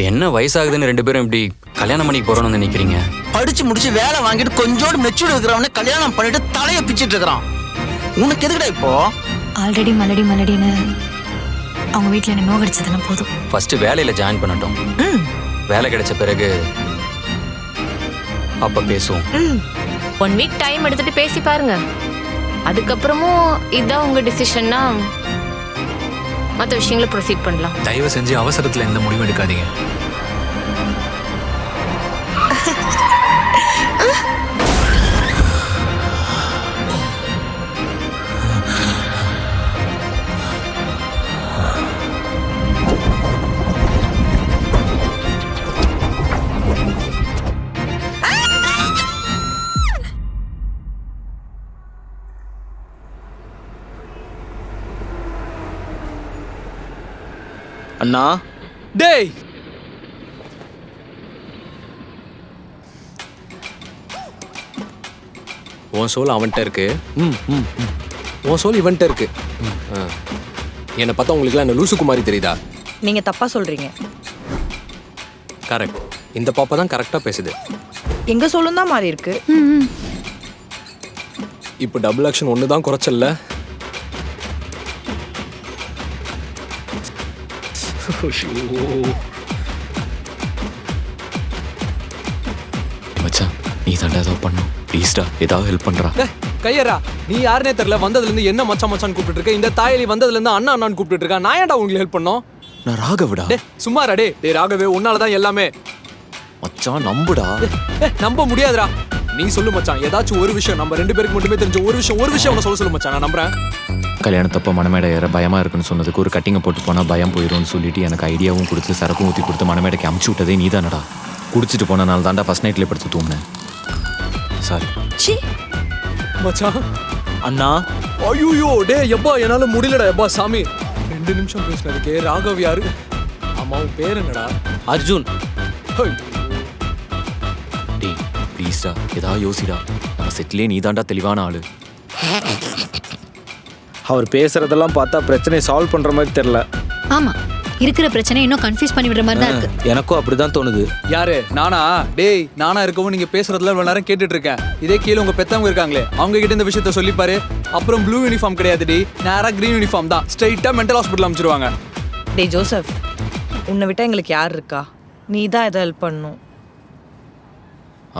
என்ன வயசாகுதுன்னு 2 பேரும் இப்படி கல்யாணம் பண்ணி போறோம்னு நினைக்கிறீங்க? படிச்சு முடிச்சு வேலை வாங்கிட்டு கொஞ்சோடு மெச்சூர்ட் இருக்கிறவன கல்யாணம் பண்ணிட்டு தலையை பிச்சிட்டு இருக்கிறான். உனக்கு எதுக்குடா இப்போ? ஆல்ரெடி மலடின்னு அவங்க வீட்டில் என்ன நோகடிச்சதெல்லாம் போதும். ஃபர்ஸ்ட் வேலையில ஜாயின் பண்ணட்டும். வேலை கிடைச்ச பிறகு அப்ப பேசுவோம். 1 வீக் டைம் எடுத்துட்டு பேசி பாருங்க. அதுக்கப்புறமும் இதான் உங்க டிசிஷன்னா மற்ற விஷயங்களை ப்ரொசீட் பண்ணலாம். தயவு செஞ்சு அவசரத்துல எந்த முடிவும் எடுக்காதீங்க. அண்ணா டேய், உன் சோல் அவன்கிட்ட இருக்கு. உன் சோல் இவன்கிட்ட இருக்கு. என்னை பார்த்தா உங்களுக்குலாம் என்ன லூசு குமாரி தெரியுதா? நீங்க தப்பா சொல்றீங்க. கரெக்ட். இந்த பாப்பா தான் கரெக்டாக பேசுது. எங்க சொல்லும் தான் மாறி இருக்கு. இப்போ டபுள் ஆக்ஷன் ஒன்று தான் குறைச்சல்ல. மச்சான், நீ தாண்டா ஏதாவது பண்ணும். ப்ளீஸ்டா, ஏதாவது ஹெல்ப் பண்றா. கையரா, நீ யாருனே தெரியல. வந்ததுலேருந்து என்ன மச்சான் மச்சான்னு கூப்பிட்டு இருக்க. இந்த தாயலி வந்ததுலேருந்து அண்ணா அண்ணான்னு கூப்பிட்டு இருக்கா. நான் ஏன்டா உங்களுக்கு ஹெல்ப் பண்ணோம்? நான் ராகவிடா. சும்மாடா டே. ராகவே, உன்னால தான் எல்லாமே. மச்சான் நம்புடா. நம்ப முடியாதுடா. நீ சொல்லு மச்சான், ஏதாச்சும் ஒரு விஷயம் நம்ம 2 பேருக்கு மட்டுமே தெரிஞ்ச ஒரு விஷயம் உன்னை சொல்லு மச்சான். நான் நம்புறேன். கல்யாணத்தப்ப மணமேடை ஏற பயமா இருக்குன்னு சொன்னதுக்கு ஒரு கட்டிங்கை போட்டு போனா பயம் போயிடும்னு சொல்லிட்டு எனக்கு ஐடியாவும் கொடுத்து சரக்கும் ஊற்றி கொடுத்து மணமேடைக்கு அமுச்சு விட்டதே நீ தானடா. குடிச்சிட்டு போனனால தாண்டா ஃபர்ஸ்ட் நைட்லேயே படுத்து தூங்கினேன். சாரி மச்சான். அண்ணா ஐயோ டே, எப்பா என்னால முடியலடா. எப்பா சாமி, 2 நிமிஷம் பேசினதுக்கே. ராகவ் யாரு? ஆமா, உன் பேர் என்னடா? அர்ஜுன். டே ப்ளீஸ்டா, ஏதாவது யோசிடா. நம்ம செட்டிலே நீ தாண்டா தெளிவான ஆளு. அவர் பேசுறதெல்லாம் பார்த்தா பிரச்சனையை சால்வ் பண்ற மாதிரி தெரியல. ஆமா, இருக்கிற பிரச்சனை இன்னும் கன்ஃபியூஸ் பண்ணி விடுற மாதிரி தான் இருக்கு. எனக்கும் அப்படிதான் தோணுது. யாரு? நானா? டேய், நானா இருக்கவும் நீங்க பேசுறதுல இவ்வளவு நேரம் கேட்டுட்டு இருக்கேன். இதே கீழே உங்க பெத்தவங்க இருக்காங்களே, அவங்க கிட்ட இந்த விஷயத்த சொல்லிப்பாரு. அப்புறம் ப்ளூ யூனிஃபார்ம் கிடையாதுடி, நேரா கிரீன் யூனிஃபார்ம் தான். ஸ்ட்ரைட்டா மென்டல் ஹாஸ்பிட்டல் அனுப்பிச்சிருவாங்க. டேய் ஜோசப், உன்னை விட்டா எங்களுக்கு யார் இருக்கா? நீ தான் இதை ஹெல்ப் பண்ணணும்.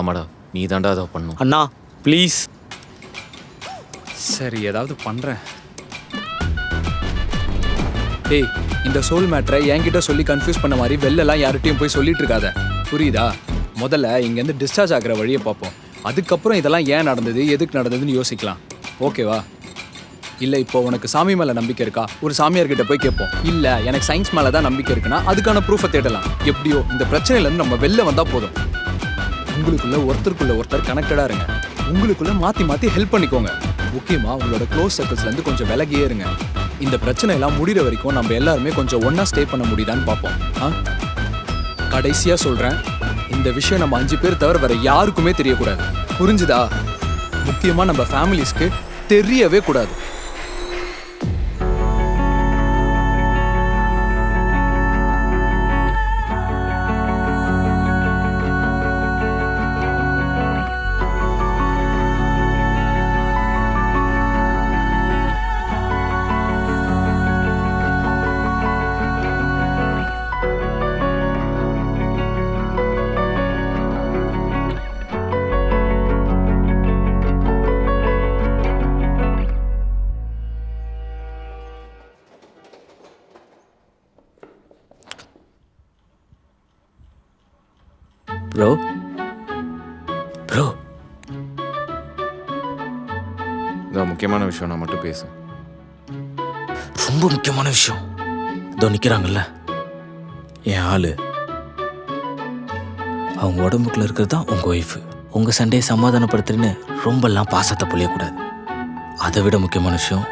ஆமாடா, நீ தாண்டா அதை பண்ணும். அண்ணா ப்ளீஸ். சரி, ஏதாவது பண்றேன். டேய், இந்த சோல் மேட்டரை என்கிட்ட சொல்லி கன்ஃபியூஸ் பண்ண மாதிரி வெளிலலாம் யார்கிட்டையும் போய் சொல்லிட்டு இருக்காத, புரியுதா? முதல்ல இங்கேருந்து டிஸ்சார்ஜ் ஆகிற வழியை பார்ப்போம். அதுக்கப்புறம் இதெல்லாம் ஏன் நடந்தது, எதுக்கு நடந்ததுன்னு யோசிக்கலாம். ஓகேவா? இல்லை, இப்போ உனக்கு சாமி மேலே நம்பிக்கை இருக்கா? ஒரு சாமியார்கிட்ட போய் கேட்போம். இல்லை, எனக்கு சயின்ஸ் மேலே தான் நம்பிக்கை இருக்குன்னா அதுக்கான ப்ரூஃபை தேடலாம். எப்படியோ இந்த பிரச்சனையிலேருந்து நம்ம வெளில வந்தால் போதும். உங்களுக்குள்ள ஒருத்தருக்குள்ள ஒருத்தர் கனெக்டடாக இருங்க. உங்களுக்குள்ள மாற்றி ஹெல்ப் பண்ணிக்கோங்க. முக்கியமாக உங்களோட க்ளோஸ் சர்க்கிள்ஸ்லேருந்து கொஞ்சம் விலகியே இருங்க. இந்த பிரச்சனை எல்லாம் முடிகிற வரைக்கும் நம்ம எல்லாருமே கொஞ்சம் ஒன்றா ஸ்டே பண்ண முடியுதான்னு பார்ப்போம். கடைசியாக சொல்கிறேன், இந்த விஷயம் நம்ம 5 பேர் தவிர வேற யாருக்குமே தெரியக்கூடாது. புரிஞ்சுதா? முக்கியமாக நம்ம ஃபேமிலிஸ்க்கு தெரியவே கூடாது. ப்ரோ, இதான் முக்கியமான விஷயம். நான் மட்டும் பேசு. ரொம்ப முக்கியமான விஷயம். இதோ நிக்கிறாங்கல்ல என் ஆளு, அவங்க உடம்புக்குள்ள இருக்கிறது தான் உங்க ஒய்ஃபு. உங்க சண்டையை சமாதானப்படுத்துறேன்னு ரொம்பலாம் பாசத்தை பொழியக்கூடாது. அதை விட முக்கியமான விஷயம்,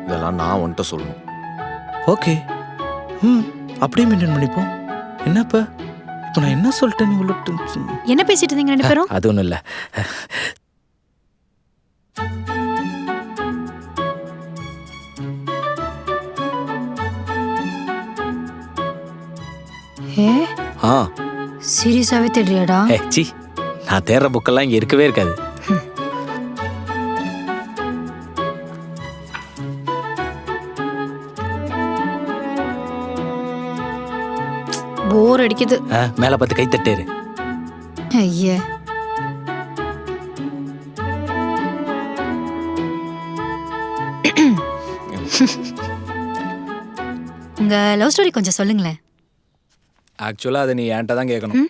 இதெல்லாம் நான் உன்கிட்ட சொல்லணும். ஓகே, அப்படியே மெயின்டைன் பண்ணிப்போம். என்னப்பா இப்போ நான் என்ன சொல்லிட்டேன்? நீ உள்ள என்ன பேசிட்டு இருந்தீங்க 2 பேரும்? அது ஒன்றும் இல்லை. ஏ ஆ சீரியஸாவே தேடுறியாடா? ஏ சி நான் தேடுற புக்கெல்லாம் இங்கே இருக்கவே இருக்காது. போர் அடிக்குது. மேலே பார்த்து கை தட்டேரு. ஐயே, உங்க லவ் ஸ்டோரி கொஞ்சம் சொல்லுங்களேன். ஆக்சுவலாக அதை நீ என்கிட்ட தான் கேட்கணும்.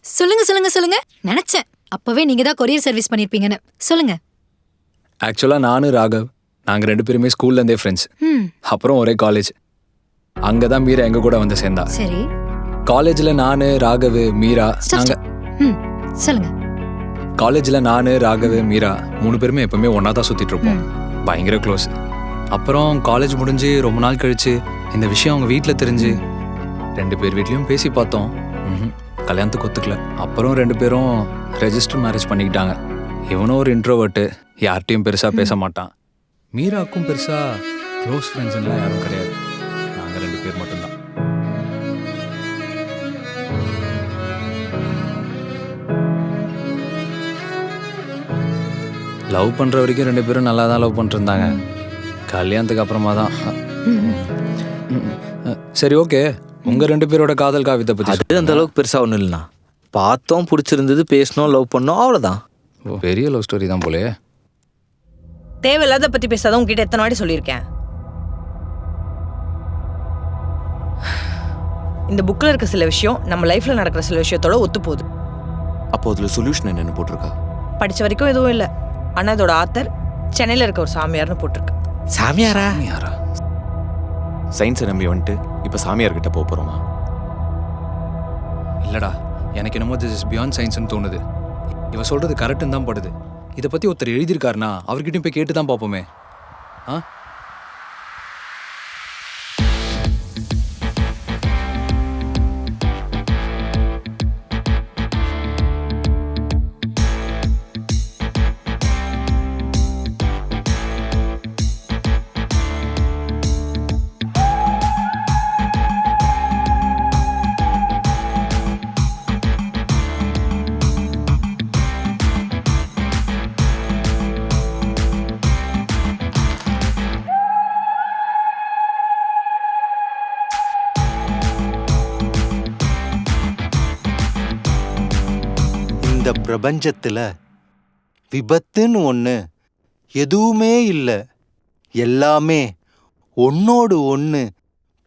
சொல்லுங்க சொல்லுங்க சொல்லுங்க. நினைச்சேன் அப்பவே நீங்க தான் கொரியர் சர்வீஸ் பண்ணிருப்பீங்கன்னு. சொல்லுங்க. ஆக்சுவலாக நானும் ராகவ் நாங்கள் 2 பேருமே ஸ்கூல்லேருந்தே ஃப்ரெண்ட்ஸ். ம் அப்புறம் ஒரே காலேஜ். அங்கே தான் மீரா எங்கள் கூட வந்து சேர்ந்தா. சரி. காலேஜில் நான் ராகவ் மீரா Stop, நாங்கள் stop. ம் சொல்லுங்க. காலேஜில் நான் ராகவ் மீரா 3 பேருமே எப்பவுமே ஒன்றா தான் சுற்றிட்டு இருப்போம். பயங்கர க்ளோஸ். அப்புறம் காலேஜ் முடிஞ்சு ரொம்ப நாள் கழிச்சு இந்த விஷயம் அவங்க வீட்டில் தெரிஞ்சு 2 பேர் வீட்லேயும் பேசி பார்த்தோம். கல்யாணத்துக்கு ஒத்துக்கல. அப்புறம் 2 பேரும் ரெஜிஸ்டர் மேரேஜ் பண்ணிக்கிட்டாங்க. இவனும் ஒரு இன்ட்ரோவர்ட்டு, யார்கிட்டையும் பெருசாக பேச மாட்டான். மீராக்கும் பெருசாக க்ளோஸ் ஃப்ரெண்ட்ஸ்லாம் யாரும் கிடையாது. நாங்கள் 2 பேர் மட்டும்தான். லவ் பண்ணுற வரைக்கும் 2 பேரும் நல்லா தான் லவ் பண்ணிருந்தாங்க. கல்யாணத்துக்கு அப்புறமா தான். சரி, ஓகே. உங்கள் 2 பேரோட காதல் காவியத்தை பற்றி அது அந்த அளவுக்கு பெருசாக ஒன்றும் இல்லைண்ணா. பார்த்தோம், பிடிச்சிருந்தது, பேசணும், லவ் பண்ணோம், அவ்வளோதான். பெரிய லவ் ஸ்டோரி தான் போலே. தேவையில்லாத பத்தி பேசாத உங்ககிட்ட எத்தனை வாட்டி சொல்லியிருக்கேன். இந்த புக்கில் இருக்க சில விஷயம் நம்ம லைஃப்ல நடக்கிற சில விஷயத்தோட ஒத்து போகுது. அப்போ அதில் சொல்யூஷன் என்னென்னு போட்டிருக்கா? படிச்ச வரைக்கும் எதுவும் இல்லை. ஆனால் இதோட ஆத்தர் சென்னையில் இருக்க ஒரு சாமியார்னு போட்டிருக்கு. சாமியாரா? யாரா? சயின்ஸை நம்பி வந்துட்டு இப்போ சாமியார்கிட்ட போக போகிறோமா? இல்லடா, எனக்கு என்னமோ திஸ் இஸ் பியாண்ட் சயின்ஸ்னு தோணுது. இவ சொல்கிறது கரெக்டுன்னு தான் படுது. இதை பற்றி ஒருத்தர் எழுதியிருக்காருனா அவர்கிட்டையும் போய் கேட்டு தான் பார்ப்போமே. ஆ இந்த பிரபஞ்சத்தில் விபத்துன்னு ஒன்று எதுவுமே இல்லை. எல்லாமே ஒன்னோடு ஒன்று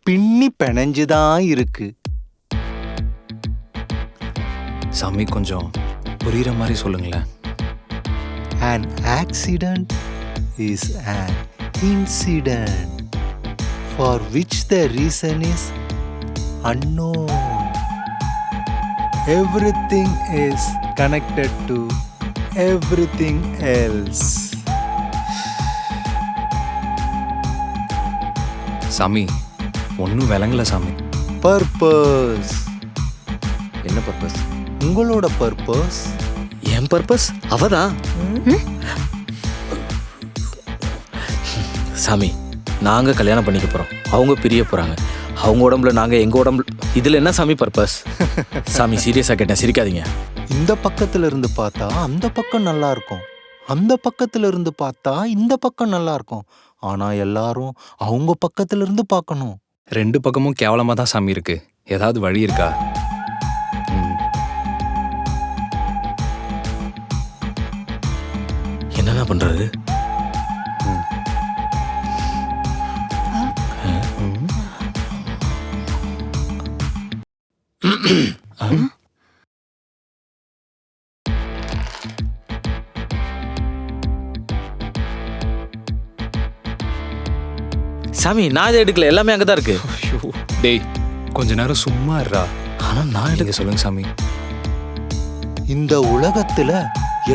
பின்னி பிணைஞ்சுதான் இருக்கு. சாமி, கொஞ்சம் புரிகிற மாதிரி சொல்லுங்களேன். An accident is an incident for which the reason is unknown. Everything is connected to everything else. சாமி, ஒன்றும் விளங்கல சாமி. Purpose. என்ன பர்பஸ்? உங்களோட பர்பஸ். என் பர்பஸ் அவதான். சாமி, நாங்கள் கல்யாணம் பண்ணிக்க போகிறோம், அவங்க பிரிய போகிறாங்க. அவங்க உடம்புல நாங்கள் எங்கள் உடம்புல. இதில் என்ன சாமி பர்பஸ்? சாமி, சீரியஸாக கேட்டேன், சிரிக்காதீங்க. இந்த பக்கத்துல இருந்து பார்த்தா அந்த பக்கம் நல்லா இருக்கும், அந்த பக்கத்துல இருந்து பார்த்தா இந்த பக்கம் நல்லா இருக்கும். ஆனா எல்லாரும் அவங்க பக்கத்துல இருந்து பார்க்கணும். 2 பக்கமும் கேவலமாக தான் சாமி இருக்கு. ஏதாவது வழி இருக்கா? என்னென்ன பண்ணுறது? சாமி, நான் இதை எடுக்கல, எல்லாமே அங்கே தான் இருக்கு. டேய், கொஞ்ச நேரம் சும்மா இருடா. ஆனால் நான் எடுக்க சொல்லுங்க சாமி. இந்த உலகத்துல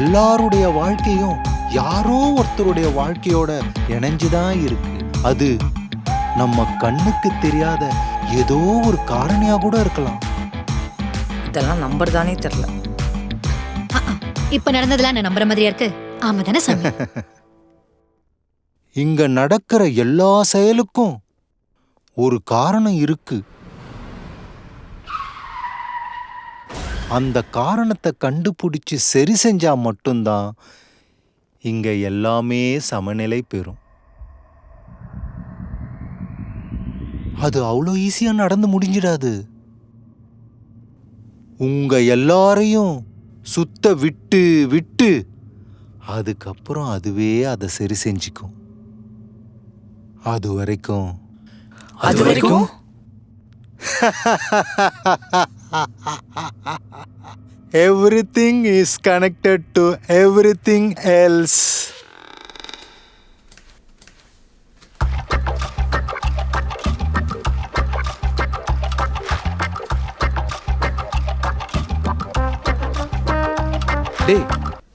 எல்லாருடைய வாழ்க்கையும் யாரோ ஒருத்தருடைய வாழ்க்கையோட இணைஞ்சுதான் இருக்கு. அது நம்ம கண்ணுக்கு தெரியாத ஏதோ ஒரு காரணியா கூட இருக்கலாம். இதெல்லாம் நம்பர் தானே தெரியல. இப்ப நடந்ததெல்லாம் நான் நம்புற மாதிரியா இருக்கு? ஆமா தானே சாமி? இங்க நடக்கிற எல்லா செயலுக்கும் ஒரு காரணம் இருக்கு. அந்த காரணத்தை கண்டுபிடிச்சு சரி செஞ்சா மட்டும்தான் இங்க எல்லாமே சமநிலை பெறும். அது அவ்வளோ ஈஸியா நடந்து முடிஞ்சிடாது. உங்க எல்லாரையும் சுத்த விட்டு விட்டு அதுக்கப்புறம் அதுவே அதை சரி செஞ்சுக்கும். அது வரைக்கும் everything is connected to everything else. டேய்,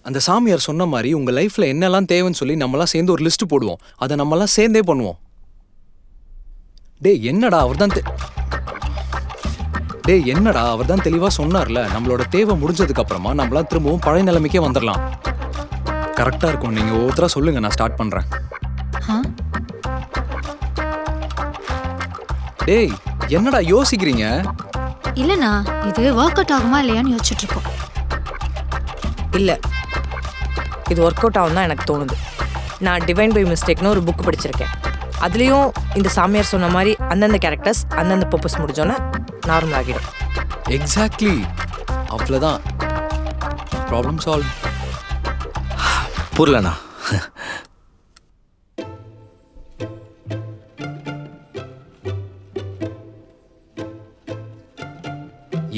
அந்த சாமியார் சொன்ன மாதிரி உங்க லைஃப்ல என்னெல்லாம் தேவைன்னு சொல்லி நம்மலாம் சேர்ந்து ஒரு லிஸ்ட் போடுவோம். அதை நம்மலாம் சேர்ந்தே பண்ணுவோம். டேய் என்னடா அவர் தான் தெளிவா சொன்னார்ல, நம்மளோட தேவை முடிஞ்சதுக்கு அப்புறமா நம்மளாம் திரும்பவும் பழைய நிலைமைக்கே வந்துடலாம். கரெக்டா இருக்கும். நீங்க ஒவ்வொருத்தரா சொல்லுங்க, நான் ஸ்டார்ட் பண்றேன். டேய் என்னடா யோசிக்கிறீங்க? இல்லண்ணா, இது ஒர்க் அவுட் ஆகுமா இல்லையான்னு யோசிச்சுட்டு இருக்கோம். இல்லை, இது ஒர்க் அவுட் ஆகும் தான் எனக்கு தோணுது. நான் டிவைன் பை மிஸ்டேக்னு ஒரு புக் படிச்சிருக்கேன். அதுலேயும் இந்த சாமியார் சொன்ன மாதிரி அந்தந்த கேரக்டர்ஸ் அந்தந்த பர்பஸ் முடிஞ்சோன்னே நார்மல் ஆகிடும். எக்ஸாக்ட்லி, அவ்வளோதான். Problem solve. புரியலண்ணா.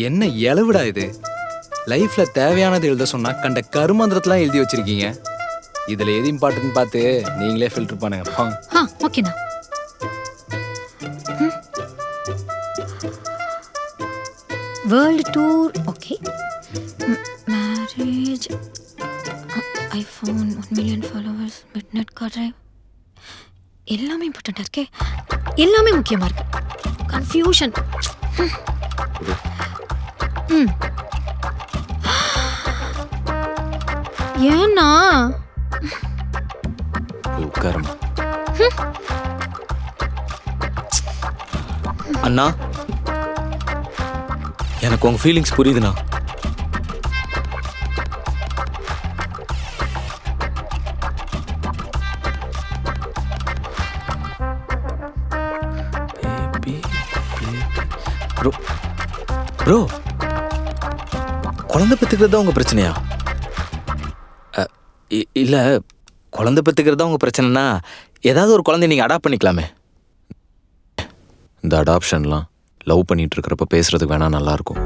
என்ன எளவுடா இது? லைஃப்ல தேவையானது எழுத சொன்னா கண்ட கருமந்திரத்தெல்லாம் எழுதி வச்சிருக்கீங்க. இதுல எது இம்பார்ட்டன்ட் பார்த்து நீங்களே ஃபில்டர் பண்ணுங்க. ஓகேண்ணா. World tour okay. Marriage, iPhone, 1 million followers, midnight car drive, எல்லாமே இம்பார்ட்டண்ட்டாக இருக்கே. எல்லாமே முக்கியமாக இருக்கு. கன்ஃபியூஷன். ஏன்னா உட்காரமா அண்ணா, எனக்கு உங்க ஃபீலிங்ஸ் புரியுதுண்ணா. ப்ரோ, குழந்தை பெற்றுக்கிறது தான் உங்க பிரச்சனையா? இல்லை, குழந்தை பெற்றுக்கிறது தான் உங்க பிரச்சனைனா ஏதாவது ஒரு குழந்தைய நீங்கள் அடாப்ட் பண்ணிக்கலாமே. இந்த அடாப்ஷன்லாம் லவ் பண்ணிட்டு இருக்கிறப்ப பேசுறதுக்கு வேணா நல்லா இருக்கும்.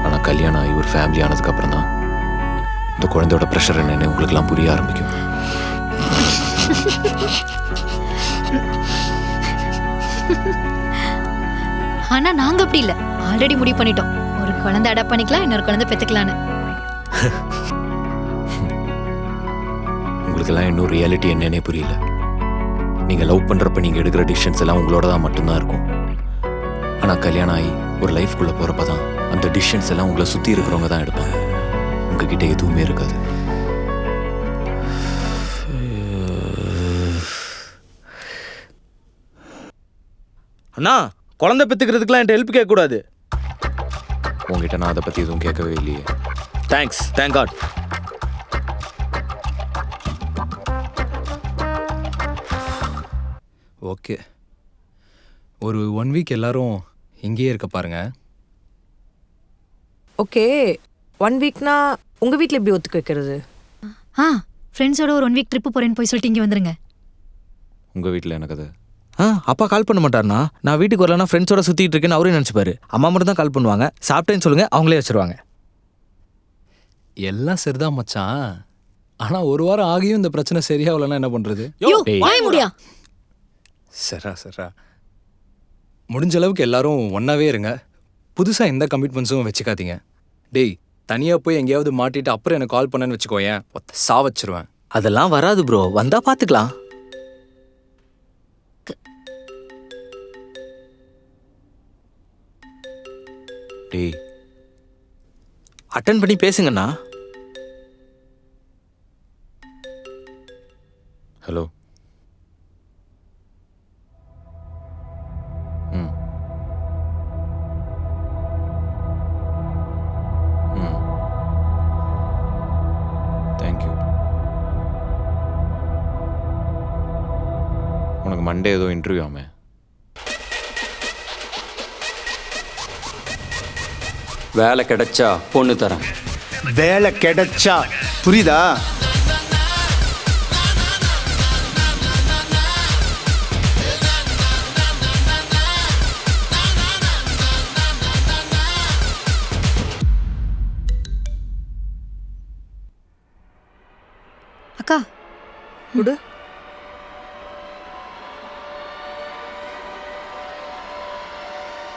ஆனால் கல்யாணம் ஆகி ஒரு ஃபேமிலி ஆனதுக்கு அப்புறம் தான் இந்த குழந்தையோட ப்ரெஷர் என்னன்னு உங்களுக்குலாம் புரிய ஆரம்பிக்கும். ஆனா நாங்க அப்படி இல்ல, ஆல்ரெடி முடிவு பண்ணிட்டோம். ஒரு குழந்தை அடாப்ட் பண்ணிக்கலாம், இன்னொரு குழந்தை பெத்துக்கலான்னு. உங்களுக்கெல்லாம் இன்னும் ரியாலிட்டி என்னன்னே புரியல. நீங்க லவ் பண்றப்ப நீங்க எடுக்கிற டிசிஷன்ஸ் எல்லாம் உங்களோட தான் மட்டும்தான் இருக்கும். ஆனா கல்யாணம் ஆகி ஒரு லைஃப்குள்ள போறப்பதான் அந்த டிசிஷன்ஸ் எல்லாம் உங்களை சுத்தி இருக்கிறவங்க தான் எடுப்பாங்க. உங்ககிட்ட எதுவுமே இருக்காது. அண்ணா, குழந்தை பெற்றுக்கிறதுக்குலாம் என்கிட்ட ஹெல்ப் கேட்கக்கூடாது. உங்ககிட்ட நான் அதை பத்தி எதுவும் கேட்கவே இல்லையே. Thanks, thank God. ஓகே, ஒரு 1 வீக் எல்லாரும் இங்கேயே இருக்க பாருங்க. ஓகே, 1 வீக்னா உங்கள் வீட்டில் எப்படி ஒத்துக்க வைக்கிறது? ஃப்ரெண்ட்ஸோட ஒரு 1 வீக் ட்ரிப்பு போறேன்னு போய் சொல்லிட்டு இங்கே வந்துருங்க. உங்க வீட்டில் எனக்கு அது அப்பா கால் பண்ண மாட்டாருண்ணா. நான் வீட்டுக்கு வரலன்னா ஃப்ரெண்ட்ஸோட சுற்றிட்டு இருக்கேன்னு அவரே நினச்சிப்பாரு. அம்மா மட்டும் தான் கால் பண்ணுவாங்க. சாப்பிட்டேன்னு சொல்லுங்க, அவங்களே வச்சிருவாங்க. எல்லாம் சரிதான் மச்சான். ஆனால் ஒரு வாரம் ஆகியும் இந்த பிரச்சனை சரியாகலன்னா என்ன பண்ணுறது? முடியா சரா முடிஞ்ச அளவுக்கு எல்லாரும் ஒன்றாவே இருங்க. புதுசாக எந்த கமிட்மெண்ட்ஸும் வச்சுக்காதீங்க. டேய், தனியாக போய் எங்கேயாவது மாட்டிட்டு அப்புறம் எனக்கு கால் பண்ணேன்னு வச்சுக்கோயேன், சா வச்சிருவேன். அதெல்லாம் வராது ப்ரோ, வந்தா பார்த்துக்கலாம். டேய், அட்டன் பண்ணி பேசுங்கண்ணா. ஹலோ. மண்டே ஏதோ இன்டர்வியூ ஆமே. வேலை கிடைச்சா பொண்ணு தரேன். வேலை கிடைச்சா புரியுதா? அக்கா குடு.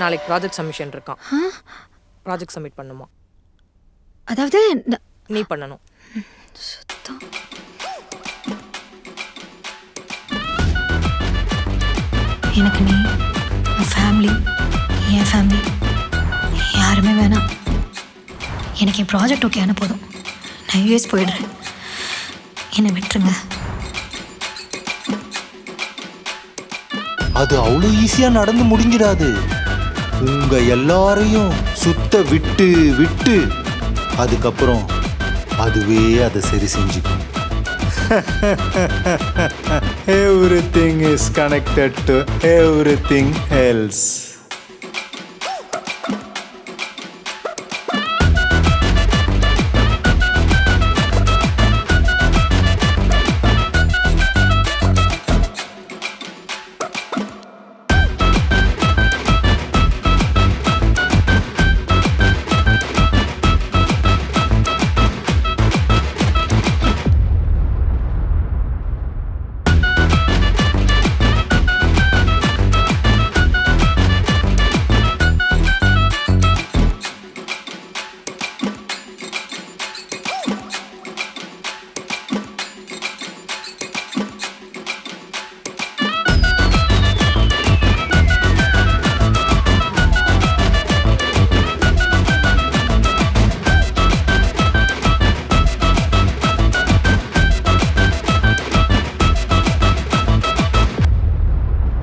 நாளைக்கு ப்ராஜெக்ட் சப்மிஷன் இருக்கான். ப்ராஜெக்ட் சப்மிட் பண்ணுமா? அதாவது நீ பண்ணணும். சுத்தம். எனக்கு நீ, என் ஃபேமிலி, என் ஃபேமிலி யாருமே வேணாம். எனக்கு என் ப்ராஜெக்ட் ஓகேயான போதும். நான் யூஎஸ் போயிடுறேன். என்னை விட்டுருங்க. அது அவ்வளோ ஈஸியா நடந்து முடிஞ்சிடாது. உங்க எல்லாரையும் சுத்த விட்டு விட்டு அதுக்கப்புறம் அதுவே அதை சரி செஞ்சுக்கும். Everything is connected to everything else.